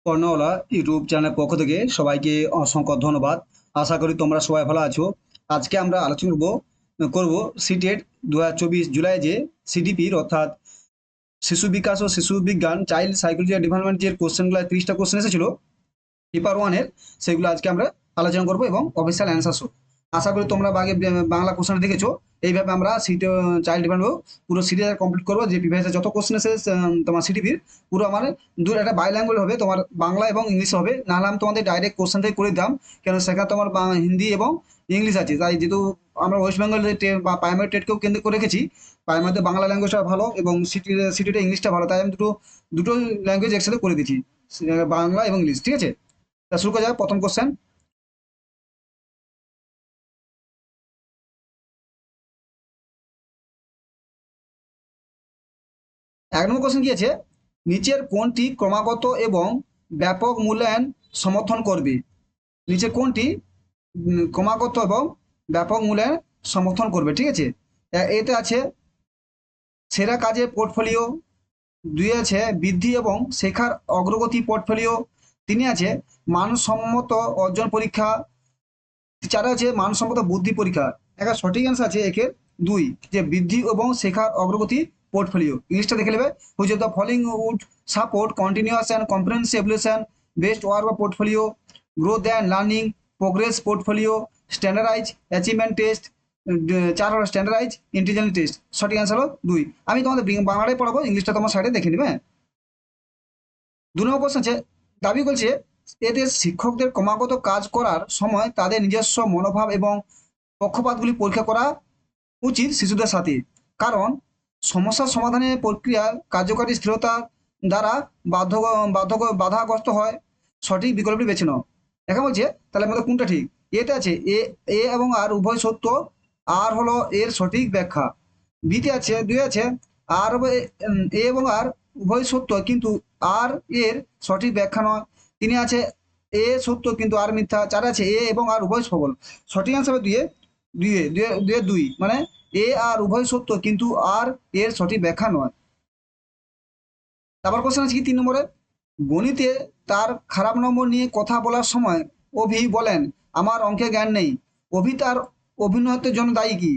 কর্ণওয়ালা YouTube চ্যানেলের পক্ষ থেকে সবাইকে অসংখ্য ধন্যবাদ। আশা করি তোমরা সবাই ভালো আছো। আজকে আমরা আলোচনা করব সিটেট 2024 জুলাই যে সিডিপির অর্থাৎ শিশু বিকাশ ও শিশু বিজ্ঞান চাইল্ড সাইকোলজি ডেভেলপমেন্ট যে কোশ্চেনগুলো 30টা কোশ্চেন এসেছিল পেপার ওয়ানের, সেগুলো আজকে আমরা আলোচনা করবো এবং অফিসিয়াল অ্যান্সার শো। আশা করি তোমরা আগে বাংলা কোশ্চেন দেখেছো। এইভাবে আমরা সিটি চাইল্ড ডিপার্টমেন্ট পুরো সিরিজ কমপ্লিট করবো, যে প্রিভিয়াস যত কোশ্চেন এসে তোমার সিটিপির পুরো আমার একটা বাইল্যাঙ্গুয়েজ হবে, তোমার বাংলা এবং ইংলিশ হবে। নাহলে আমি তোমাদের ডাইরেক্ট কোশ্চেন থেকে করে দিতাম, কেন সেখানে তোমার হিন্দি এবং ইংলিশ আছে। তাই যেহেতু আমরা ওয়েস্ট বেঙ্গল বা প্রাইমারি টেটকেও কেন্দ্র করে রেখেছি, প্রাইমারিতে বাংলা ল্যাঙ্গুয়েজটা ভালো এবং সিটিটা ইংলিশটা ভালো, তাই আমি দুটো দুটো ল্যাঙ্গুয়েজ একসাথে করে দিচ্ছি, বাংলা এবং ইংলিশ। ঠিক আছে, তা শুরু করা যাক প্রথম কোশ্চেন। 1 নম্বর কোশ্চেন কি আছে, নিচের কোনটি ক্রমাগত এবং ব্যাপক মূল্যায়ন সমর্থন করবে? নিচের কোনটি ক্রমাগত এবং ব্যাপক মূল্যায়ন সমর্থন করবে? ঠিক আছে, এতে আছে সেরা কাজের পোর্টফোলিও, 2 আছে বৃদ্ধি এবং শেখার অগ্রগতি পোর্টফোলিও, 3 আছে মানসম্মত অর্জন পরীক্ষা, 4 আছে মানসম্মত বুদ্ধি পরীক্ষা। একটা সঠিক অ্যান্সার আছে একের 2, যে বৃদ্ধি এবং শেখার অগ্রগতি পোর্টফোলিও। ইংলিশটা দেখে নেবে, which of the following would support continuous and comprehensive evaluation, best work বা portfolio, growth and learning, progress portfolio, standardise achievement test. 4 হলো স্ট্যান্ডার্ডাইজ ইন্টেলিজেন্স টেস্ট। সঠিক অ্যান্সার হলো 2। আমি তোমাদের বাংলায় পড়াবো, ইংলিশটা তোমার সাইডে দেখে নেবে। 2 নম্বর কোশ্চেন আছে, দাবি করছে এদের শিক্ষকদের ক্রমাগত কাজ করার সময় তাদের নিজস্ব মনোভাব এবং পক্ষপাতগুলি পরীক্ষা করা উচিত শিশুদের সাথে, কারণ সমস্যা সমাধানের প্রক্রিয়া কার্যকারী স্থিরতা দ্বারা বাধ্য বাধাগ্রস্ত হয়। সঠিক বিকল্পটি বেছে নাও। দেখা বলছে তাহলে আমাদের কোনটা ঠিক? এতে আছে এ এ এবং আর উভয় সত্য, আর হলো এর সঠিক ব্যাখ্যা। বিতে আছে 2 আছে আর এ এবং আর উভয় সত্য কিন্তু আর এর সঠিক ব্যাখ্যা নয়। 3 আছে এ সত্য কিন্তু আর মিথ্যা। 4 আছে এ এবং আর উভয় সফল। সঠিক অ্যান্সার হবে 2 2 মানে এ আর উভয় সত্য কিন্তু আর এর সঠিক ব্যাখ্যা নয়। তারপর কোশ্চেন আছে কি 3 নম্বরে, গণিতে তার খারাপ নম্বর নিয়ে কথা বলার সময় অভি বলেন আমার অঙ্কে জ্ঞান নেই। অভি তার অভিনয়ত্বের জন্য দায়ী কি?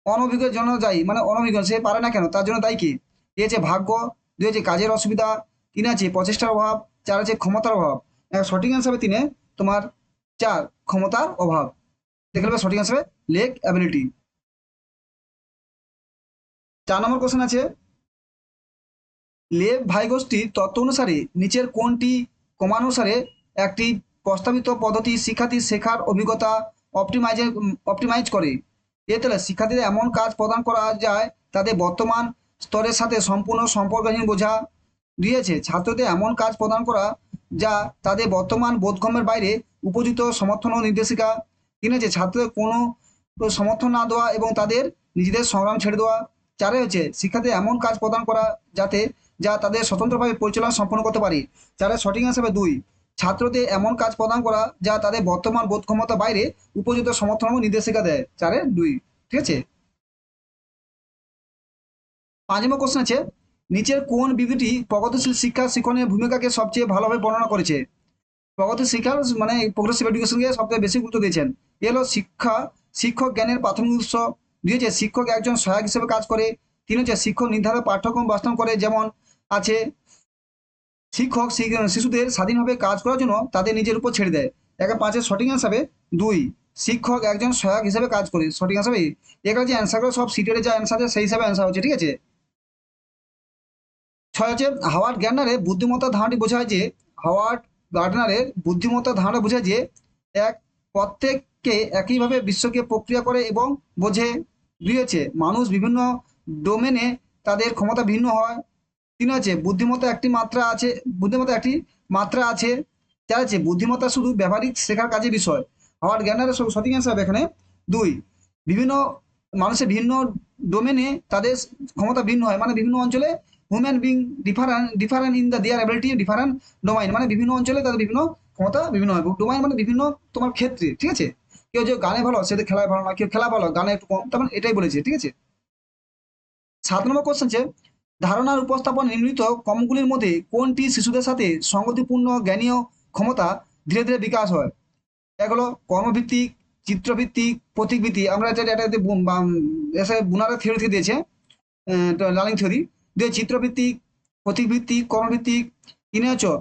অনভিজ্ঞের জন্য দায়ী, মানে অনভিজ্ঞ, সে পারে না কেন, তার জন্য দায়ী কি? এ আছে ভাগ্য, 2 আছে কাজের অসুবিধা, 3 আছে প্রচেষ্টার অভাব, 4 আছে ক্ষমতার অভাব। সঠিক অ্যান্সার হবে 3 তোমার 4 ক্ষমতার অভাব। দেখে নেবে সঠিক অ্যান্সার হবে লেক অ্যাবিলিটি। 4 নম্বর কোশ্চেন আছে, লেভ ভাইগোষ্ঠীর তত্ত্ব অনুসারে নিচের কোনটি ক্রমানুসারে একটি প্রস্তাবিত পদ্ধতি শিক্ষার্থীর শেখার অভিজ্ঞতা অপটিমাইজ করে? এ তাহলে শিক্ষার্থীদের এমন কাজ প্রদান করা যায় তাদের বর্তমান স্তরের সাথে সম্পূর্ণ সম্পর্কহীন বোঝা। দিয়েছে ছাত্রদের এমন কাজ প্রদান করা যা তাদের বর্তমান বোধগম্যের বাইরে উপযুক্ত সমর্থন ও নির্দেশিকা। 3 আছে ছাত্রদের কোনো সমর্থন না দেওয়া এবং তাদের নিজেদের সংগ্রাম ছেড়ে দেওয়া। 4 হচ্ছে শিক্ষার্থীদের এমন কাজ প্রদান করা যা তাদের স্বতন্ত্রভাবে পরিচালনা সম্পন্ন করতে পারে। 4 সঠিক হিসাবে 2, ছাত্রদের এমন কাজ প্রদান করা যা তাদের বর্তমান বোধগম্যতা বাইরে উপযুক্ত সমর্থন ও নির্দেশিকা দেয়। 4 2। ঠিক আছে, 5 নম্বর কোশ্চেন আছে, নিচের কোন বিবৃতি প্রগতিশীল শিক্ষা শিক্ষণের ভূমিকাকে সবচেয়ে ভালোভাবে বর্ণনা করেছে? প্রগতিশীল শিক্ষা মানে প্রোগ্রেসিভ এডুকেশনকে সবচেয়ে বেশি গুরুত্ব দিয়েছেন। এ হলো শিক্ষক জ্ঞানের প্রাথমিক উৎস। 2 হচ্ছে শিক্ষক একজন সহায়ক হিসেবে কাজ করে। 3 হচ্ছে শিক্ষক নির্ধারিত পাঠ্যক্রম বাস্তবায়ন করে, যেমন আছে শিক্ষক শিশুদের স্বাধীনভাবে কাজ করার জন্য তাদের নিজের উপর ছেড়ে দেয়। 5 সঠিক অ্যান্সার 2, শিক্ষক একজন সহায়ক হিসেবে কাজ করে। সঠিক অ্যান্সার এখানে যে অ্যান্সারগুলো সব সিটের যে অ্যান্সার আছে সেই হিসাবে অ্যান্সার হচ্ছে। ঠিক আছে, 6 হচ্ছে হাওয়ার্ড গার্ডনারের বুদ্ধিমত্তার ধারণাটি বোঝায় যে হাওয়ার্ড গার্ডনারের বুদ্ধিমত্তার ধারণা বোঝায় যে এক প্রত্যেককে একইভাবে বিশ্বকে প্রক্রিয়া করে এবং বোঝে। 2 হচ্ছে মানুষ বিভিন্ন ডোমেনে তাদের ক্ষমতা ভিন্ন হয়। 3 আছে বুদ্ধিমত্তা একটি মাত্রা আছে। 4 আছে বুদ্ধিমত্তা শুধু ব্যবহারিক শেখার কাজের বিষয়। হাওয়ার্ড গার্ডনারের সঠিক অ্যান্সার হবে এখানে 2, বিভিন্ন মানুষের ভিন্ন ডোমেনে তাদের ক্ষমতা ভিন্ন হয়, মানে বিভিন্ন অঞ্চলে human being different in the there ability different domain, মানে বিভিন্ন অঞ্চলে তাদের বিভিন্ন ক্ষমতা বিভিন্ন হয়। ডোমাইন মানে বিভিন্ন তোমার ক্ষেত্রে। ঠিক আছে, কেউ যে গানে ভালো সে খেলায় ভালো না, কেউ খেলা ভালো গানে একটু কম, তার মানে এটাই বলেছে। ঠিক আছে, 7 নম্বর কোশ্চেন আছে, ধারণার উপস্থাপন নির্মিত কর্মগুলির মধ্যে কোনটি শিশুদের সাথে সঙ্গতিপূর্ণ জ্ঞানীয় ক্ষমতা ধীরে ধীরে বিকাশ হয়? এগুলো কর্মভিত্তিক, চিত্রভিত্তিক, প্রতীকভিত্তিক। আমরা এটা এসে বুনারের থিওরি থেকে দিয়েছে, লার্নিং থিওরি দিয়ে চিত্রভিত্তিক, প্রতীকভিত্তিক, কর্মভিত্তিক। তিনে আছে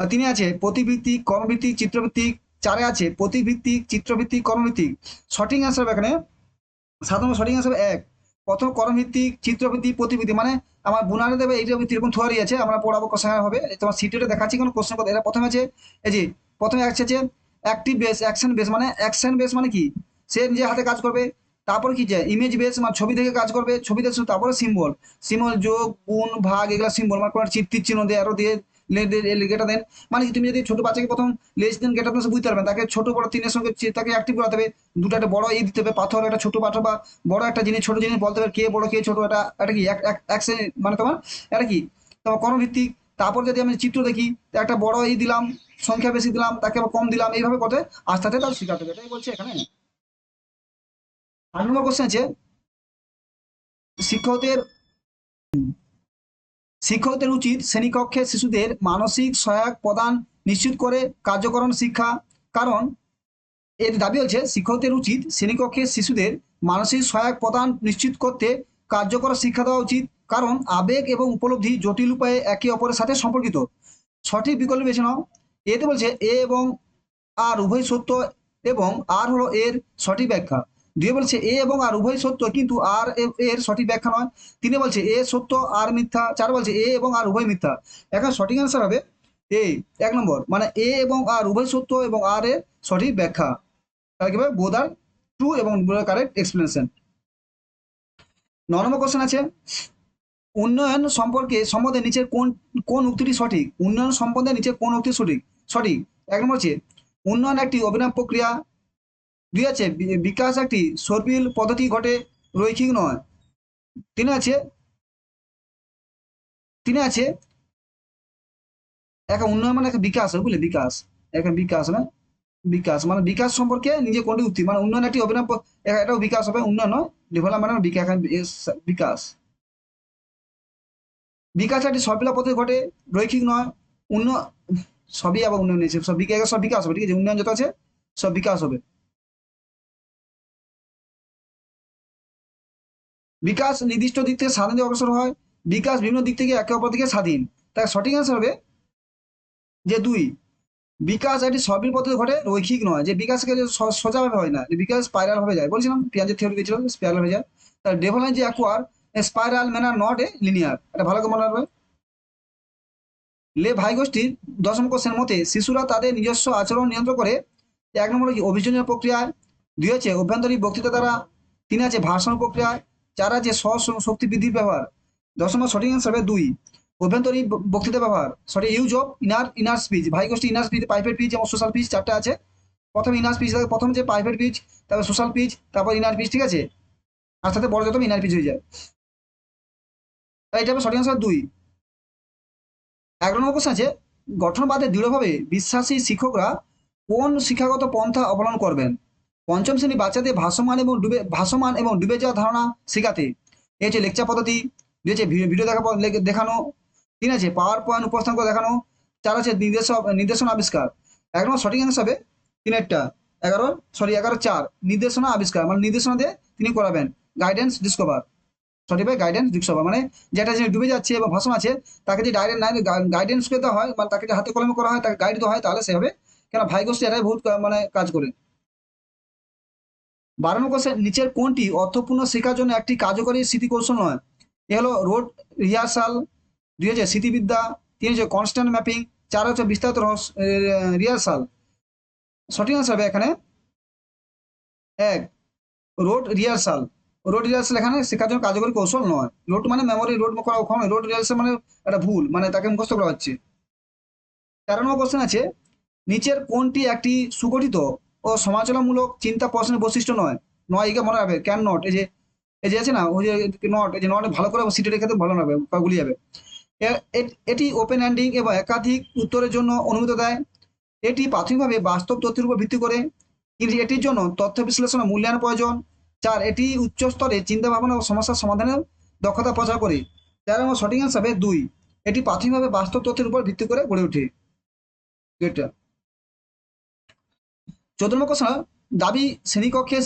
তিনে আছে প্রতীকভিত্তিক, কর্মভিত্তিক, চিত্রভিত্তিক। চারে আছে প্রতীকভিত্তিক, চিত্রভিত্তিক, কর্মভিত্তিক। সঠিক অ্যান্সার এখানে সাধারণত সঠিক অ্যান্সার এক। প্রথম কর্মভিত্তিক, চিত্রভিত্তিক, প্রতিভিত্তিক। মানে আমার বুনারে দেবে এইটা এরকম থিওরি আছে, আমরা পড়াবো কোশ্চেন হবে, তোমার সিটিতে দেখাচ্ছি কোনো কোশ্চেন কথা। এটা প্রথমে আছে এই যে প্রথমে আছে যে অ্যাক্টিভ বেস, অ্যাকশন বেস। মানে অ্যাকশন বেস মানে কি, সে নিজে হাতে কাজ করবে। তারপর কি যে ইমেজ বেস, মানে ছবি থেকে কাজ করবে, ছবি দেখে। তারপরে সিম্বল, সিম্বল যোগ গুণ ভাগ এগুলো সিম্বল, মানে কোনো তীর চিহ্ন দিয়ে আরো দিয়ে গেটা দেন। মানে কি তুমি যদি ছোট বাচ্চাকে প্রথম লেস দেন গেটা দেন, বুঝতে পারবেন তাকে ছোট বড় তিনের সঙ্গে তাকে অ্যাক্টিভ করাতে হবে। দুটো একটা বড় দিতে হবে, পাথর একটা ছোট পাথর, বা বড় একটা জিনিস ছোট জিনিস বলতে হবে, কে বড় কে ছোট। এটা এটা কি অ্যাকশন, মানে তোমার এটা কি তোমার কর্মভিত্তিক। তারপর যদি আমি চিত্র দেখি, তো একটা বড় দিলাম, সংখ্যা বেশি দিলাম, তাকে আবার কম দিলাম, এইভাবে করতে আস্তে আস্তে তার শেখাতে হবে, এটাই বলছে এখানে। 8 নম্বর কোশ্চেন আছে, শিক্ষকদের শিক্ষকদের উচিত শ্রেণীকক্ষে শিশুদের মানসিক সহায়ক প্রদান নিশ্চিত করে কার্যকরণ শিক্ষা। কারণ এর দাবি হচ্ছে শিক্ষকদের উচিত শ্রেণীকক্ষে শিশুদের মানসিক সহায়ক প্রদান নিশ্চিত করতে কার্যকর শিক্ষা দেওয়া উচিত। কারণ আবেগ এবং উপলব্ধি জটিল উপায়ে একে অপরের সাথে সম্পর্কিত। সঠিক বিকল্প বেছে নাও। এতে বলছে এ এবং আর উভয় সত্য এবং আর হলো এর সঠিক ব্যাখ্যা। দুই বলছে এ এবং আর উভয় সত্য কিন্তু আর এর সঠিক ব্যাখ্যা নয়। তিনে বলছে এ সত্য আর মিথ্যা। চার বলছে এ এবং আর উভয় মিথ্যা। এখন সঠিক অ্যান্সার হবে এ, 1 নম্বর, মানে এ এবং আর উভয় সত্য এবং আর এর সঠিক ব্যাখ্যা। তাহলে কি হবে, বোথ আর ট্রু এবং কারেক্ট এক্সপ্লেনেশন। 9 নম্বর কোশ্চেন আছে, উন্নয়ন সম্বন্ধে নিচের কোন কোন উক্তিটি সঠিক? উন্নয়ন সম্বন্ধে নিচের কোন উক্তি সঠিক? সঠিক। 1 নম্বর হচ্ছে উন্নয়ন একটি অভিনব প্রক্রিয়া। দুই আছে বিকাশ একটি সর্পিল পদ্ধতি ঘটে, রৈখিক নয়। তিনে আছে তিনে আছে একটা উন্নয়ন মানে একটা বিকাশ, বুঝলে, বিকাশ একটা বিকাশ না, বিকাশ মানে বিকাশ সম্পর্কে নিজে কোনটি উক্তি, মানে উন্নয়ন একটি অভিনব এটাও বিকাশ হবে, উন্নয়ন নয়, ডেভেলপমেন্ট মানে বিকাশ। বিকাশ বিকাশ একটি সর্পিলা পথে ঘটে, রৈখিক নয়। উন্ন সবই আবার উন্নয়ন হয়েছে, সব বিকাশ, সব বিকাশ হবে, ঠিক আছে, উন্নয়ন যত আছে সব বিকাশ হবে। বিকাশ নির্দিষ্ট দিক থেকে স্বাধীন দিয়ে অগ্রসর হয়, বিকাশ বিভিন্ন দিক থেকে একে অপর থেকে স্বাধীন। তাই সঠিক অ্যান্সার হবে যে 2। বিকাশ একটি সর্পিল পথে ঘটে, রৈখিক নয়। যে বিকাশকে যে সোজাভাবে হয় না, যে বিকাশ স্পাইরাল ভাবে যায়, বলছিলাম পেঁয়াজের থিওরি দিয়েছিলাম, স্পাইরাল হয়ে যায়। তার ডেভেলপমেন্ট যে acquire spiral manner not a linear, এটা ভালো করে মনে রাখবে। লে ভাই গোষ্ঠীর 10 নম্বর কোশ্চেন মতে শিশুরা তাদের নিজস্ব আচরণ নিয়ন্ত্রণ করে। 1 নম্বর কি অভিযোজনের প্রক্রিয়ায়। 2 আছে অভ্যন্তরীণ বক্তৃতা দ্বারা। 3 আছে ভাষণ প্রক্রিয়ায়। 4 আছে শক্তি বৃদ্ধির ব্যবহার। 10 নম্বর সঠিক অ্যান্সার হবে 2, অভ্যন্তরীণ বক্তৃতা ব্যবহার। সঠিক ইউজ অফ ইনার স্পিচ। ভাই গোষ্ঠী ইনার স্পিচ, প্রাইভেট পিচ এবং সোশ্যাল পিচ 4টা আছে। প্রথমে ইনার স্পিচ, প্রথম যে প্রাইভেট পিচ, তারপর সোশ্যাল পিচ, তারপর ইনার পিচ, ঠিক আছে, আর সাথে বড় যত ইনার পিচ হয়ে যায়। তাই এটা হবে সঠিক অ্যান্সার 2। 11 নম্বর কোশ্চেন আছে, গঠনবাদে দৃঢ়ভাবে বিশ্বাসী শিক্ষকরা কোন শিক্ষাগত পন্থা অবলম্বন করবেন? পঞ্চম শ্রেণী বাচ্চাদের ভাসমান এবং ডুবে যাওয়ার ধারণা শেখাতে। এ হচ্ছে লেকচার পদ্ধতি। 2 হচ্ছে ভিডিও দেখানো। 3 আছে পাওয়ার পয়েন্ট উপস্থাপন করে দেখানো। 4 আছে নির্দেশনা আবিষ্কার। 1 নম্বর সঠিক অ্যান্সার হবে 3-এরটা। 11 4 নির্দেশনা আবিষ্কার, মানে নির্দেশনা দিয়ে তিনি করাবেন, গাইডেন্স ডিসকভার। সঠিকভাবে গাইডেন্স ডিসকভার, মানে যেটা যে ডুবে যাচ্ছে বা ভাষণ আছে তাকে যে ডাইরেক্ট গাইডেন্স দেওয়া হয়, মানে তাকে যে হাতে কলমে করা হয়, তাকে গাইড দেওয়া হয়, তাহলে সে হবে। কেন ভাই গোষ্ঠী এটাই বহুত মানে কাজ করে। 12 নম্বর কোশ্চেন, নিচের কোনটি অর্থপূর্ণ শেখার জন্য একটি কার্যকরী স্মৃতিকৌশল নয়? এ হলো রোড রিহার্সাল। 2 হচ্ছে স্মৃতিবিদ্যা। 3 হচ্ছে কনস্ট্যান্ট ম্যাপিং। 4 হচ্ছে বিস্তারিত রিহার্সাল। সঠিক আনসার হবে এখানে 1, রোড রিহার্সাল। রোড রিহার্সাল এখানে শেখার জন্য কার্যকরী কৌশল নয়। রোড মানে মেমোরি, রোড করা ওখানে, রোড রিহার্সাল মানে একটা ভুল, মানে তাকে মুখস্থ করা হচ্ছে। 13 নম্বর কোশ্চেন আছে, নিচের কোনটি একটি সুগঠিত ও সমালোচনামূলক চিন্তা প্রশ্নের বৈশিষ্ট্য নয়? একে মনে রাখবে, ক্যান নট, এই যে আছে না, ওই যে নট, এই যে নট ভালো করে সিটে রেখে ভালো রাখবে, গুলিয়ে যাবে। এটি ওপেন এন্ডিং এবং একাধিক উত্তরের জন্য অনুমতি দেয়। এটি প্রাথমিকভাবে বাস্তব তথ্যের উপর ভিত্তি করে, কিন্তু এটির জন্য তথ্য বিশ্লেষণ ও মূল্যায়ন প্রয়োজন। 4, এটি উচ্চ স্তরে চিন্তা ভাবনা ও সমস্যার সমাধানের দক্ষতা প্রচার করে। 4 নম্বর সঠিক অ্যান্সার হবে 2। এটি প্রাথমিকভাবে বাস্তব তথ্যের উপর ভিত্তি করে গড়ে ওঠে। এটা 14 নম্বর কোশ্চেন, দাবি শ্রেণীকক্ষে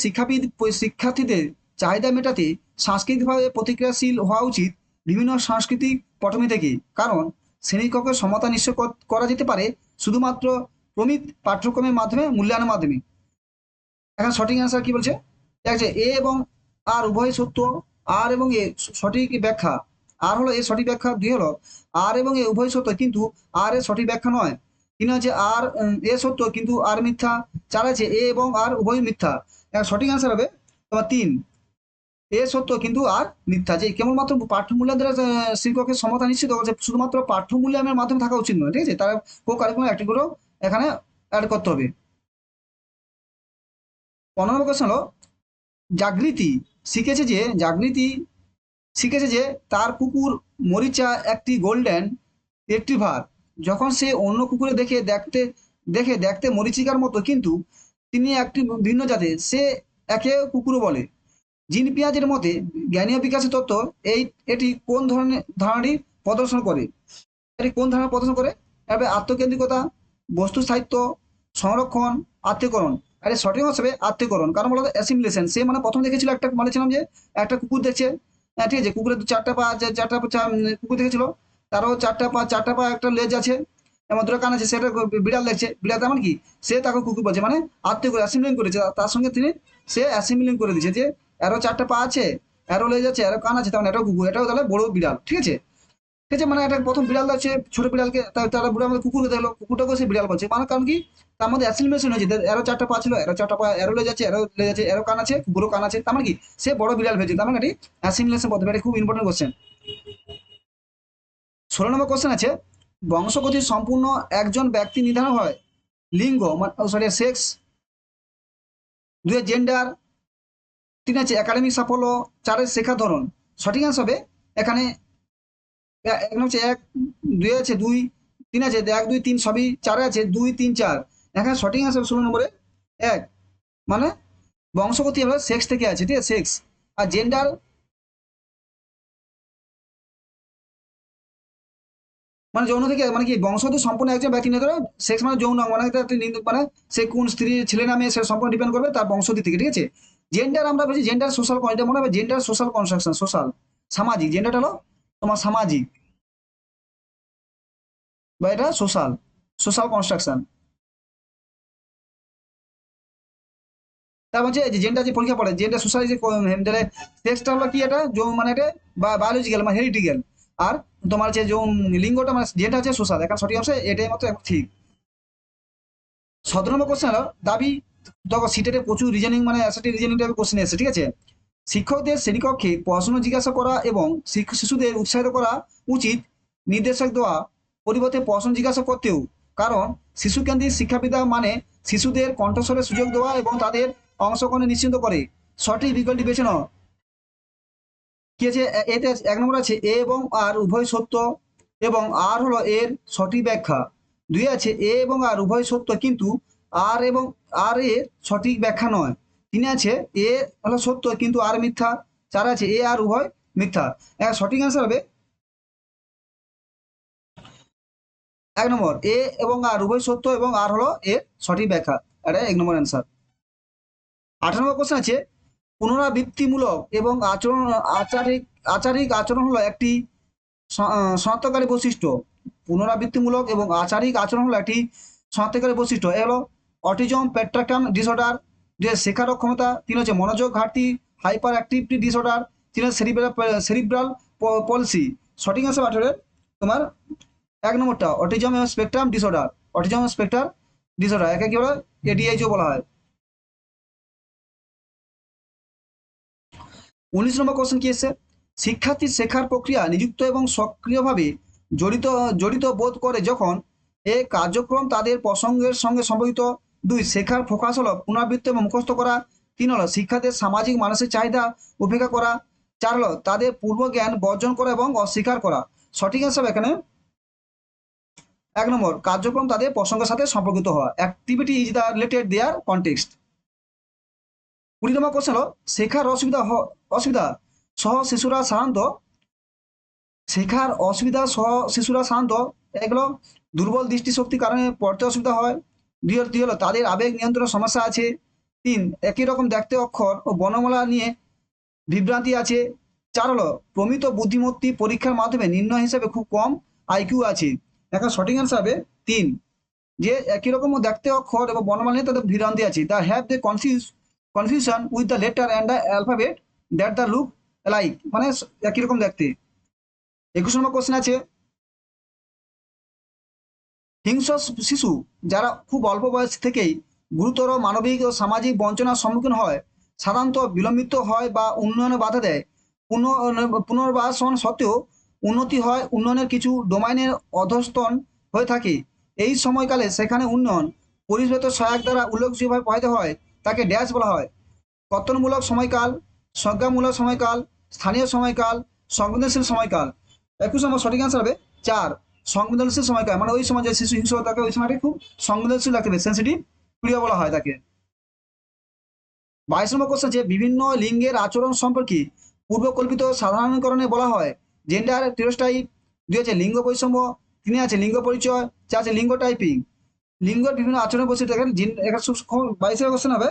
শিক্ষার্থীদের চাহিদা মেটাতে সাংস্কৃতিকভাবে প্রতিক্রিয়াশীল হওয়া উচিত বিভিন্ন সাংস্কৃতিক পটভূমি থেকে। কারণ শ্রেণীকক্ষে সমতা নিশ্চয় করা যেতে পারে শুধুমাত্র প্রমিত পাঠ্যক্রমের মাধ্যমে, মূল্যায়নের মাধ্যমে। এখন সঠিক অ্যান্সার কি বলছে? দেখছে এ এবং আর উভয় সত্য। আর এবং এ সঠিক ব্যাখ্যা। আর হলো এ সঠিক ব্যাখ্যা। 2 হলো আর এবং এ উভয় সত্য কিন্তু আর এর সঠিক ব্যাখ্যা নয়। 3 হচ্ছে আর এ সত্য কিন্তু আর মিথ্যা। 4 আছে এ এবং আর উভয় মিথ্যা। এখন সঠিক অ্যান্সার হবে তোমার 3, এ সত্য কিন্তু আর মিথ্যা। যে কেবলমাত্র পাঠ্য মূল্যায়ন দ্বারা শিক্ষকের সমতা নিশ্চিত করছে, শুধুমাত্র পাঠ্য মূল্যায়নের মাধ্যমে থাকা উচিত নয়, ঠিক আছে? তারা কো কারিকুলাম অ্যাক্টিভিটিগুলো এখানে অ্যাড করতে হবে। 15 নম্বর কোশ্চেন হলো, জাগৃতি শিখেছে যে তার কুকুর মরিচা একটি গোল্ডেন রিট্রিভার। যখন সে অন্য কুকুরে দেখতে মরিচিকার মতো, কিন্তু তিনি একটি ভিন্ন জাতের, সে একে কুকুর বলে। জিন পিয়াজের মতে জ্ঞানীয় বিকাশের তত্ত্ব এটি কোন ধরনের ধারণাটি প্রদর্শন করে? এটি কোন ধারণা প্রদর্শন করে? এবার আত্মকেন্দ্রিকতা, বস্তু স্থায়িত্ব, সংরক্ষণ, আত্মীকরণ। আরে সঠিক হিসেবে আত্মীকরণ। কারণ বলতো অ্যাসিমিলেশন। সে মানে প্রথম দেখেছিল একটা, বলেছিলাম যে একটা কুকুর দেখছে, ঠিক আছে, কুকুরের 4টা পা আছে, কুকুর দেখেছিল, তারও 4টা পা একটা লেজ আছে এবং 2টা কান আছে, সেটা বিড়াল দেখছে। বিড়াল তার মানে কি? সে তাকে কুকুর বলছে, মানে আত্মীয় অ্যাসিমিলিং করেছে তার সঙ্গে, সে অ্যাসিমিলিং করে দিয়েছে যে এরও 4টা পা আছে, এরও লেজ আছে, এরও কান আছে, তখন এটাও কুকুর, এটাও তাহলে বড় বিড়াল, ঠিক আছে? ঠিক আছে, মানে একটা প্রথম বিড়াল আছে, ছোট বিড়ালকে তারা বুড়ো আমাদের কুকুরকে দেখলো, কুকুরটাকে সে বিড়াল বলছে, মানে কারণ কি? তার মধ্যে অ্যাসিমিলেশন হয়েছে। এরও 4টা পা ছিল, এরও 4টা পা, এরও লেজ আছে, এরও কান আছে, কুকুরও কান আছে, তার মানে কি? সে বড় বিড়াল হয়েছে। তার মানে এটি অ্যাসিমিলেশন পদ্ধতি। এটা খুব ইম্পর্টেন্ট কোশ্চেন। 16 নম্বর কোশ্চেন আছে, বংশগতি সম্পূর্ণ একজন ব্যক্তি নির্ধারণ হয় লিঙ্গ, সরি সেক্স, 2 জেন্ডার, 3 আছে একাডেমিক সাফল্য, 4 শেখার ধরন। সঠিক অ্যান্সার হবে এখানে এক হচ্ছে 1, 2 আছে 2, 3 আছে 1, 2, 3 সবই 4 আছে 2, 3, 4। এখানে সঠিক অ্যান্সার 16 নম্বরে 1, মানে বংশগতি আমরা সেক্স থেকে আছে, ঠিক আছে, সেক্স। আর জেন্ডার মানে যৌন থেকে, মানে কি বংশগতি সম্পূর্ণ একজন ব্যক্তি নির্ধারণ, সেক্স মানে যৌন, মানে মানে সে কোন স্ত্রী, ছেলে না মেয়ে, সে সম্পূর্ণ ডিপেন্ড করবে তার বংশগতি থেকে, ঠিক আছে। জেন্ডার আমরা বলছি জেন্ডার সোশ্যাল, এটা মনে হবে জেন্ডার সোশ্যাল কনস্ট্রাকশন, সোশ্যাল সামাজিক। জেন্ডারটা হলো তোমার সামাজিক, বা এটা সোশ্যাল, সোশ্যাল কনস্ট্রাকশন। তার হচ্ছে যে জেন্ডার যে পরীক্ষা পড়ে, জেন্ডার সোশ্যাল যে সেক্সটা হলো কি, এটা মানে এটা বায়োলজিক্যাল মানে হেরিটিক্যাল। আর তোমার যে লিঙ্গটা মানে যেটা হচ্ছে সোশ্যাল। এখন সঠিক অংশে এটাই মতো ঠিক। 17 নম্বর কোশ্চেন হলো, দাবি দেখো সিটেটে প্রচুর রিজনিং, মানে অ্যাসার্টিভ রিজনিং টাইপের কোশ্চেন এসেছে, ঠিক আছে। শিক্ষকদের শ্রেণীকক্ষে পড়াশোনা জিজ্ঞাসা করা এবং শিশুদের উৎসাহিত করা উচিত নির্দেশক দেওয়া পরিবর্তে পড়াশোনা জিজ্ঞাসা করতেও। কারণ শিশুকেন্দ্রিক শিক্ষাবিদ্যা মানে শিশুদের কণ্ঠস্বরের সুযোগ দেওয়া এবং তাদের অংশগ্রহণে নিশ্চিন্ত করে। সঠিক বিকল্পটি বেছে নাও। কি আছে এতে? 1 নম্বর আছে এ এবং আর উভয় সত্য এবং আর হলো এর সঠিক ব্যাখ্যা। 2 আছে এ এবং আর উভয় সত্য কিন্তু আর এর সঠিক ব্যাখ্যা নয়। 3 আছে এ হলো সত্য কিন্তু আর মিথ্যা। 4 আছে এ আর উভয় মিথ্যা। সঠিক অ্যান্সার হবে 1 নম্বর এ এবং আর উভয় সত্য এবং আর হলো এর সঠিক ব্যাখ্যা। এটা 1 নম্বর অ্যান্সার। 18 নম্বর কোশ্চেন আছে, পুনরাবৃত্তিমূলক এবং আচারিক আচরণ হলো একটি শনাক্তকারী বৈশিষ্ট্য। পুনরাবৃত্তিমূলক এবং আচারিক আচরণ হলো একটি শনাক্তকারী বৈশিষ্ট্য। এ হলো অটিজম স্পেকট্রাম ডিসঅর্ডার, 2 শেখার অক্ষমতা, 3 হচ্ছে মনোযোগ ঘাটতি হাইপার অ্যাক্টিভিটি ডিসঅর্ডার, 3 হচ্ছে সেরিব্রাল পলসি। সঠিক অ্যান্সার 18 তোমার 1 নম্বরটা autism spectrum disorder. Autism spectrum disorder একে কি বলে? এডিএইচও বলা হয়। 19 নম্বর কোশ্চেন কি এসছে, শিক্ষার্থীর শেখার প্রক্রিয়া নিযুক্ত এবং সক্রিয়ভাবে জড়িত জড়িত বোধ করে যখন এ কার্যক্রম তাদের প্রসঙ্গের সঙ্গে সম্পর্কিত। 2 শেখার ফোকাস হলো পুনরাবৃত্তি এবং মুখস্থ করা। 3 হলো শিক্ষার্থীর সামাজিক মানসিক চাহিদা উপেক্ষা করা। 4 হলো তাদের পূর্ব জ্ঞান বর্জন করা এবং অস্বীকার করা। সঠিক অ্যান্সার এখানে 1 নম্বর কার্যক্রম তাদের প্রসঙ্গের সাথে সম্পর্কিত হওয়া। Activity is the related their context. 20 নম্বর কোশ্চেন হলো, শেখার অসুবিধা সহ শিশুরা সাধারণত শেখার অসুবিধা সহ শিশুরা শান্ত, এগুলো দুর্বল দৃষ্টিশক্তির কারণে পড়তে অসুবিধা হয়। দুই হলো তাদের আবেগ নিয়ন্ত্রণ সমস্যা আছে। তিন, একই রকম দেখতে অক্ষর ও বর্ণমালা নিয়ে বিভ্রান্তি আছে। চার হলো প্রমিত বুদ্ধিমত্তি পরীক্ষার মাধ্যমে নির্ণয় হিসেবে খুব কম আইকিউ আছে। এখন সঠিক অ্যান্সার হবে তিন, যে একই রকম দেখতে অক্ষর এবং বর্ণমালা নিয়ে তাদের বিভ্রান্তি আছে। They have the confusion with the letter and the alphabet that they look like, মানে একই রকম দেখতে। 21 নম্বর কোশ্চেন আছে, হিংস্র শিশু যারা খুব অল্প বয়স থেকেই গুরুতর মানবিক ও সামাজিক বঞ্চনার সম্মুখীন হয়, সাধারণত বিলম্বিত হয় বা উন্নয়নে বাধা দেয়। পুনর্বাসন সত্ত্বেও উন্নতি হয়, উন্নয়নের কিছু ডোমাইনের অধস্তন হয়ে থাকে। এই সময়কালে সেখানে উন্নয়ন পরিবেশগত সহায়ক দ্বারা উল্লেখযোগ্যভাবে প্রভাবিত হয়, তাকে ড্যাশ বলা হয়। কর্তনমূলক সময়কাল, সংজ্ঞামূলক সময়কাল, স্থানীয় সময়কাল, সংবেদনশীল সময়কাল। 21 নম্বর সঠিক অ্যান্সার হবে চার, সংবেদনশীল সময়কাল, মানে ওই সময় যে শিশু হিংস্র থাকে ওই সময়টা খুব সংবেদনশীল রাখতে হবে, সেন্সিটিভ পিরিয়ড বলা হয় তাকে। 22 নম্বর কোশ্চেন, যে বিভিন্ন লিঙ্গের আচরণ সম্পর্কে পূর্বকল্পিত সাধারণীকরণে বলা হয় জেন্ডার স্টেরিওটাইপ। 2 আছে লিঙ্গ বৈষম্য, 3 আছে লিঙ্গ পরিচয়, 4 আছে লিঙ্গ টাইপিং। লিঙ্গের বিভিন্ন আচরণ বৈশিষ্ট্য দেখেন, এখানে 22 কোশ্চেন হবে।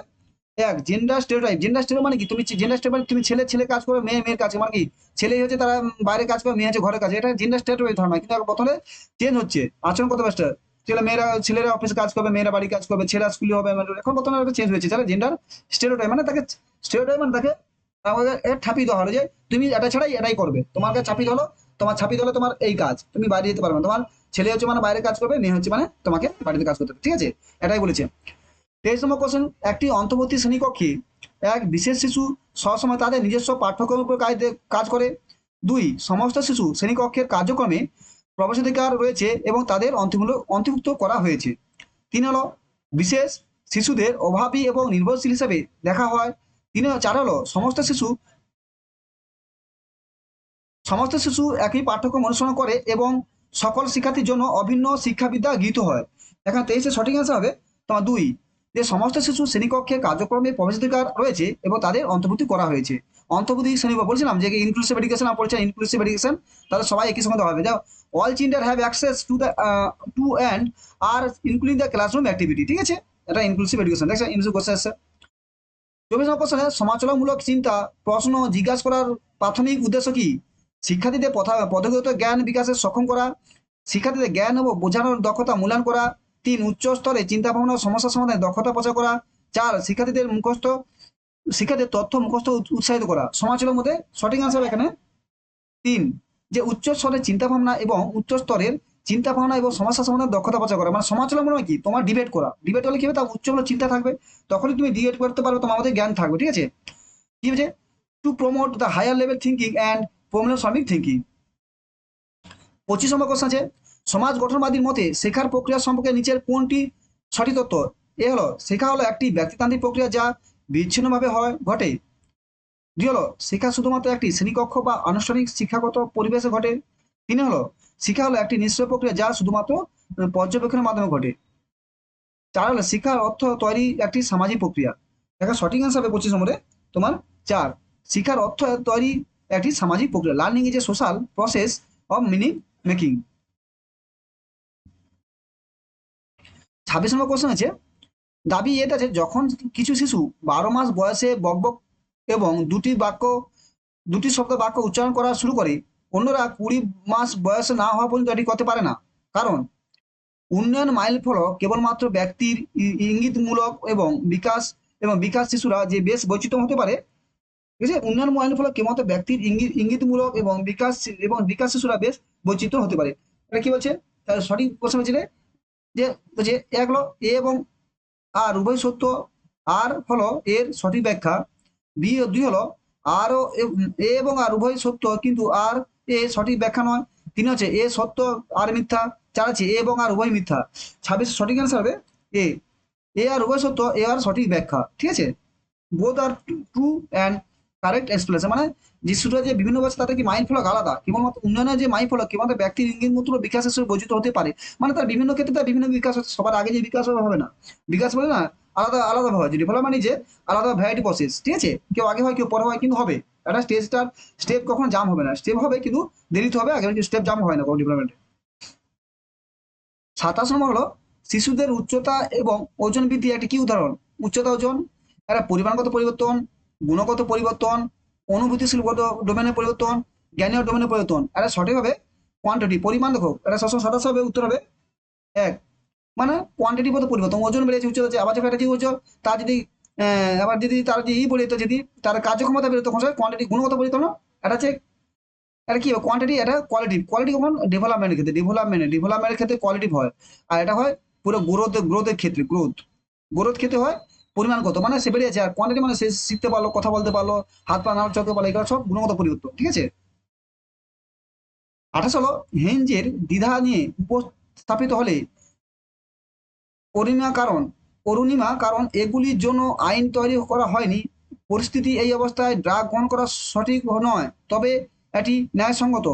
এক, জেন্ডার স্টেরিওটাইপ। জেন্ডার স্টেরিও মানে কি, তুমি জেন্ডার স্টেরিও মানে তুমি ছেলে ছেলে কাজ করবে, মেয়ে মেয়ের কাজ, মানে কি ছেলে হচ্ছে তারা বাইরে কাজ করে, মেয়ে হচ্ছে ঘরের কাজ, এটা জেন্ডার স্টেরিওটাইপ ধারণা। কিন্তু এখন প্রথমে চেঞ্জ হচ্ছে আচরণ কত ব্যস্ত, ছেলেরা অফিসে কাজ করবে, মেয়েরা বাড়ি কাজ করবে, ছেলেরা স্কুলে হবে, এখন প্রথমে একটা চেঞ্জ হয়েছে, তাহলে জেন্ডার স্টেরিওটাইপ মানে তাকে স্টেরিওটাইপ মানে তাকে আমাদের ঠাপিয়ে দেওয়া হলো যে তুমি এটা ছাড়াই এটাই করবে, তোমার কাছে ছাপিয়ে হলো, তোমার ছাপিয়ে হলো তোমার এই কাজ, তুমি বাইরে যেতে পারবে না, তোমার ছেলে হচ্ছে মানে বাইরে কাজ করবে, মেয়ে হচ্ছে মানে তোমাকে বাড়িতে কাজ করতে হবে, ঠিক আছে, এটাই বলেছে। 23 নম্বর কোশ্চেন, একটি অন্তর্বর্তী শ্রেণীকক্ষে এক বিশেষ শিশু সবসময় তাদের নিজস্ব পাঠ্যক্রমের উপর কাজ করে। 2, সমস্ত শিশু শ্রেণীকক্ষের কার্যক্রমে প্রবেশাধিকার রয়েছে এবং তাদের অন্তর্ভুক্ত করা হয়েছে। 3 হলো বিশেষ শিশুদের অভাবী এবং নির্ভরশীল হিসেবে দেখা হয়। 4 হলো সমস্ত শিশু একই পাঠ্যক্রম অনুসরণ করে এবং সকল শিক্ষার্থীর জন্য অভিন্ন শিক্ষাবিদ্যা গৃহীত হয়। এখন 23 সঠিক অ্যান্সার হবে তোমার 2, যে সমস্ত শিশু শ্রেণীকক্ষে কার্যক্রমে প্রবেশাধিকার রয়েছে এবং তাদের অন্তর্ভুক্তি করা হয়েছে। অন্তর্ভুক্তি শ্রেণী বলছিলাম যে ইনক্লুসিভ এডুকেশন আর পড়ছেন ইনক্লুসিভ এডুকেশন, তাদের সবাই একই সঙ্গে হবে। যাও, all children have access to and are including the classroom activity, ঠিক আছে, এটা ইনক্লুসিভ এডুকেশন। দেখছেন ইনক্লুসিভ কোশ্চেন আসছে। 24 নম্বর কোশ্চেনে সমালোচনামূলক চিন্তা প্রশ্ন জিজ্ঞাসা করার প্রাথমিক উদ্দেশ্য কি? শিক্ষার্থীদের পদ্ধতিগত জ্ঞান বিকাশে সক্ষম করা, শিক্ষার্থীদের জ্ঞান ও বোঝানোর দক্ষতা মূল্যায়ন করা। 3, উচ্চ স্তরে চিন্তা ভাবনা ও সমস্যা সমাধানের দক্ষতা প্রচার করা। 4, শিক্ষার্থীদের তথ্য মুখস্থ উৎসাহিত করা। সমালোচনার মধ্যে সঠিক আনসার এখানে 3, যে উচ্চ স্তরের চিন্তা ভাবনা এবং উচ্চ স্তরের চিন্তা ভাবনা এবং সমস্যা সমাধানের দক্ষতা প্রচার করা, মানে সমালোচনা মনে হয় কি তোমার ডিবেট করা, ডিবেট হলে কি হবে, তার উচ্চ হলো চিন্তা থাকবে, তখনই তুমি ডিবেট করতে পারবে, তোমার মধ্যে জ্ঞান থাকবে, ঠিক আছে। কি হচ্ছে, to promote the higher level thinking and problem solving thinking. 25 নম্বর কোশ্চেন আছে, সমাজ গঠনবাদীর মতে শেখার প্রক্রিয়া সম্পর্কে নিচের কোনটি সঠিক তথ্য? এ হলো শেখা হলো একটি ব্যক্তিতান্ত্রিক প্রক্রিয়া যা বিচ্ছিন্নভাবে ঘটে। 2 হলো শেখা শুধুমাত্র একটি শ্রেণীকক্ষ বা আনুষ্ঠানিক শিক্ষাগত পরিবেশে ঘটে। 3 হলো শিক্ষা হলো একটি নিশ্চয় প্রক্রিয়া যা শুধুমাত্র পর্যবেক্ষণের মাধ্যমে ঘটে। 4 হলো শিক্ষার অর্থ তৈরি একটি সামাজিক প্রক্রিয়া। দেখা সঠিক অ্যান্সার হবে 25 নম্বরে তোমার 4, শিক্ষার অর্থ তৈরি একটি সামাজিক প্রক্রিয়া। Learning is a social process of meaning making. 26 নম্বর কোশ্চেন আছে, দাবি এটা আছে যখন কিছু শিশু 12 মাস বয়সে বকবক এবং দুটি শব্দ বাক্য উচ্চারণ করা শুরু করে, অন্যরা 20 মাস বয়সে না হওয়া পর্যন্ত এটি করতে পারে না। কারণ উন্নয়ন মাইল ফলক কেবলমাত্র ব্যক্তির ইঙ্গিতমূলক বিকাশ শিশুরা যে বেশ বৈচিত্র্য হতে পারে, ঠিক আছে, উন্নয়ন মাইল ফলক কেবলমাত্র ব্যক্তির ইঙ্গিতমূলক বিকাশ শিশুরা বেশ বৈচিত্র্য হতে পারে। এটা কি বলছে, তাহলে সঠিক প্রশ্ন হচ্ছে যে বলছে এক হলো এ এবং আর উভয় সত্য, আর হলো এর সঠিক ব্যাখ্যা। 2 হলো আর এ এবং আর উভয় সত্য কিন্তু আর এ সঠিক ব্যাখ্যা নয়। 3 হচ্ছে এ সত্য আর মিথ্যা। 4 আছে এ এবং আর উভয় মিথ্যা। 26 সঠিক অ্যান্সার হবে এ, আর উভয় সত্য, এ আর সঠিক ব্যাখ্যা, ঠিক আছে। Both are true and correct explanation, মানে যিশুরা যে বিভিন্ন বছর তাদের কি মাইন্ড ফলক আলাদা, কেবলমাত্র উন্নয়নের যে মাইন্ড ফলক কেবলমাত্র ব্যক্তির ইঙ্গিত মাত্র বিকাশের সঙ্গে বৈচিত্র্য হতে পারে, মানে তার বিভিন্ন ক্ষেত্রে তার বিভিন্ন বিকাশ হচ্ছে, সবার আগে যে বিকাশ হবে না, বিকাশ বলে না আলাদা আলাদাভাবে হয়, যে ডেভেলপমেন্ট যে আলাদা ভ্যারাইটি প্রসেস, ঠিক আছে, কেউ আগে হয় কেউ পরে হয়, কিন্তু হবে একটা স্টেপ কখনো জাম হবে না, স্টেপ হবে কিন্তু দেরিতে হবে, আগে স্টেপ জাম হয় না কোনো ডেভেলপমেন্টে। 27 নম্বর হলো শিশুদের উচ্চতা এবং ওজন বৃদ্ধি একটি কি উদাহরণ? উচ্চতা ওজন একটা পরিমাণগত পরিবর্তন, গুণগত পরিবর্তন, অনুভূতিশীলগত ডোমেনের পরিবর্তন, জ্ঞানীয় ডোমেনের পরিবর্তন। এটা সঠিক হবে কোয়ান্টিটি, পরিমাণ দেখো এটা সবসময় 27 হবে, উত্তর হবে এক। মানে কোয়ান্টিটি মতো পরিবর্তন, ওজন বেড়েছে উচ্চতা হচ্ছে, আবার যখন একটা যে ওজন তার যদি আবার যদি তার যে বলি তো যদি তার কার্যক্ষমতা বেরোতো তখন কোয়ান্টিটি গুণগত পরিবর্তন। এটা হচ্ছে এটা কি হবে কোয়ান্টিটি, এটা কোয়ালিটি, কোয়ালিটি কখন ডেভেলপমেন্টের ক্ষেত্রে, ডেভেলপমেন্টের ক্ষেত্রে কোয়ালিটি হয়। আর এটা হয় পুরো গ্রোথের ক্ষেত্রে, গ্রোথ ক্ষেত্রে হয় পরিমাণগত, মানে সে বেড়েছে, আর কোয়ান্টিটি মানে সে শিখতে পারলো, কথা বলতে পারলো, হাত পা নাড়াচাড়া করতে পারলো, এগুলো সব গুণগত পরিবর্তন, ঠিক আছে। 28 হলো হেঞ্জের দ্বিধা নিয়ে উপস্থাপিত হলে অরুণিমা কারণ অরুণিমা কারণ এগুলির জন্য আইন তৈরি করা হয়নি। পরিস্থিতি এই অবস্থায় ড্রাগ গ্রহণ করা সঠিক নয়, তবে এটি ন্যায়সঙ্গত।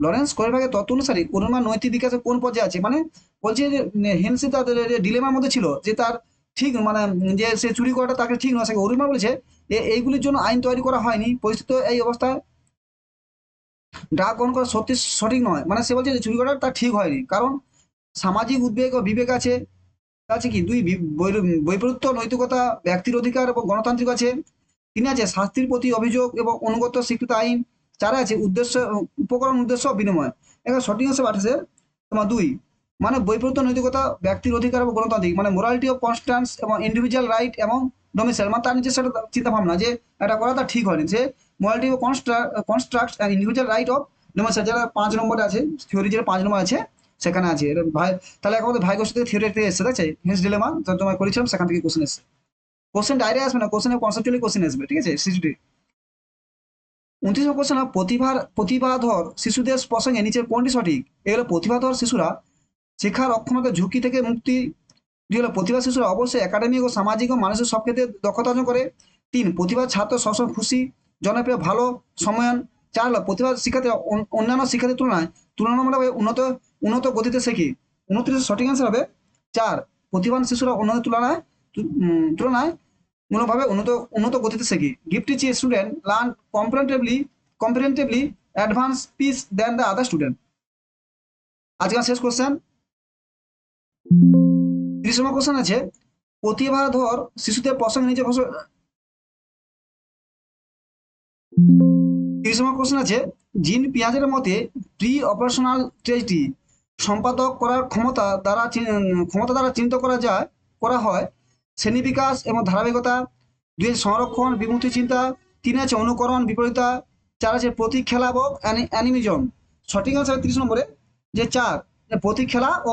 লরেন্স কোহেলবার্গের তত্ত্ব অনুসারে অরুণিমা নৈতিক বিকাশের কোন পর্যায়ে আছে, মানে বলছে যে হেনসি তাদের ডিলেমার মধ্যে ছিল, যে তার ঠিক মানে যে সে চুরি করাটা তাকে ঠিক নয়, সেকে অরুণিমা বলেছে এইগুলির জন্য আইন তৈরি করা হয়নি, পরিস্থিতি এই অবস্থায় ড্রাগ গ্রহণ করা সত্যি সঠিক নয়, মানে সে বলছে যে চুরি করাটা তার ঠিক হয়নি, কারণ সামাজিক উদ্বেগ ও বিবেক আছে, আছে কি দুই বৈপরীত্য নৈতিকতা, ব্যক্তির অধিকার এবং গণতান্ত্রিক আছে। তিন আছে শাস্তির প্রতি অভিযোগ এবং অনুগত স্বীকৃত আইন। চার আছে উদ্দেশ্য, উপকরণ উদ্দেশ্য ও বিনিময়। এখানে সঠিক হিসেবে আছে তোমার দুই, মানে বৈপরীত্য নৈতিকতা, ব্যক্তির অধিকার এবং গণতান্ত্রিক, মানে মোরালিটি অফ কনস্ট্যান্স এবং ইন্ডিভিজুয়াল রাইট এবং ডোমিসাইল, মানে তার নিজস্ব একটা চিন্তা ভাবনা যে এটা করা তার ঠিক হয়নি, যে morality of construct and individual right of domicile, যেটা 5 নম্বরে আছে, থিওরি যেটা 5 নম্বর আছে সেখানে আছে। এটা ভাই, তাহলে এখন আমাদের ভাইগোষ্ঠী থেকে থিওরি একটা এসছে, দেখছে হেন্স ডিলেমা যা তোমায় করেছিলাম সেখান থেকে কোশ্চেন এসছে। কোশ্চেন ডাইরে আসবে না, কোশ্চেনে কনসেপচুয়ালি কোশ্চেন আসবে, ঠিক আছে সিজিটি। 29 কোশ্চেন, প্রতিভাধর শিশুদের প্রসঙ্গে নিচের কোনটি সঠিক? এই হলো প্রতিভাধর শিশুরা শেখার অক্ষমতার ঝুঁকি থেকে মুক্তি। দুই হলো প্রতিভা শিশুরা অবশ্যই একাডেমিক ও সামাজিক ও মানসিক সব ক্ষেত্রে দক্ষতা অর্জন করে। তিন, প্রতিভা ছাত্র সবসময় খুশি, জনপ্রিয়, ভালো সময়ায়ন। চার হলো প্রতিভা শিক্ষার্থী অন্যান্য শিক্ষার্থীর তুলনামূলকভাবে উন্নত উন্নত গতিতে শেখে। 29 সঠিক অ্যান্সার হবে চার, প্রতিভান শিশুরা অন্যদের তুলনায় মূলকভাবে উন্নত উন্নত গতিতে শেখে। Gift each student learn comparatively advance pace than the other student. আজকের শেষ কোশ্চেন, 30 নম্বর কোশ্চেন আছে প্রতিভাধর শিশুদের প্রসঙ্গে নিচে 30 নম্বর কোশ্চেন আছে জিন পিয়াজের মতে প্রি অপারেশনাল স্টেজটি সম্পাদক করার ক্ষমতা দ্বারা চিহ্নিত করা হয় শ্রেণীবিকাশ এবং ধারাবাহিকতা। দুই আছে সংরক্ষণ বিমুক্তি চিন্তা। তিন আছে অনুকরণ বিপরীতা। চার আছে প্রতীক খেলা এবং অ্যানিমিজম। সঠিক আনসার 30 নম্বরে যে চার, প্রতীক খেলা ও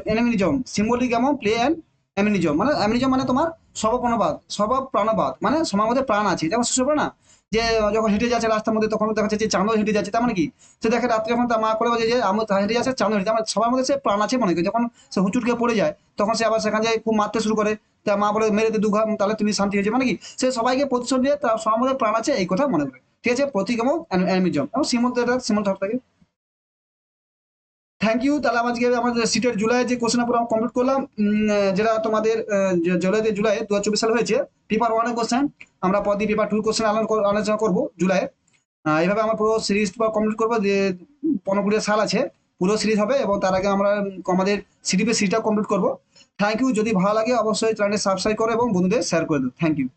অ্যানিমিজম, সিম্বলিক এবং প্লে অ্যান্ড অ্যামিনিজম, মানে অ্যামিনিজম মানে তোমার সর্বপ্রাণবাদ, মানে সবার মধ্যে প্রাণ আছে, যেমন শিশু না যে যখন হেঁটে যাচ্ছে রাস্তার মধ্যে তখন দেখা যাচ্ছে যে চাঁদও হেঁটে যাচ্ছে, তার মানে কি সে দেখে রাত্রে যখন তার মা করে বলে যে আমি হেঁটে যাচ্ছে চাঁদও হেঁটে, আমার সবার মধ্যে সে প্রাণ আছে মনে করি, যখন সে হুচুট খেয়ে পড়ে যায় তখন সে আবার সেখানে যায় খুব মারতে শুরু করে, তার মা বলে মেরে দে দুঘা তাহলে তুমি শান্তি হয়েছে, মানে কি সে সবাইকে প্রতিশোধ দিয়ে তার সবার মধ্যে প্রাণ আছে এই কথা মনে করে, ঠিক আছে, প্রতীক এবং অ্যানিমিজম এবং সিমল থাকে। Thank you. তাহলে আজকে আমাদের সিটের জুলাই যে কোশ্চেন পুরো কমপ্লিট করলাম, যেটা তোমাদের জুলাই 2024 সালে হয়েছে পেপার 1-এর কোশ্চেন। আমরা পরদি পেপার 2 কোশ্চেন আলোচনা করবো জুলাই। এইভাবে আমরা পুরো সিরিজ কমপ্লিট করবো, যে 15-20 সাল আছে পুরো সিরিজ হবে, এবং তার আগে আমরা আমাদের সিরিজটা কমপ্লিট করবো। Thank you. যদি ভালো লাগে অবশ্যই চ্যানেলটি সাবস্ক্রাইব করো এবং বন্ধুদের শেয়ার করে দেবো। Thank you.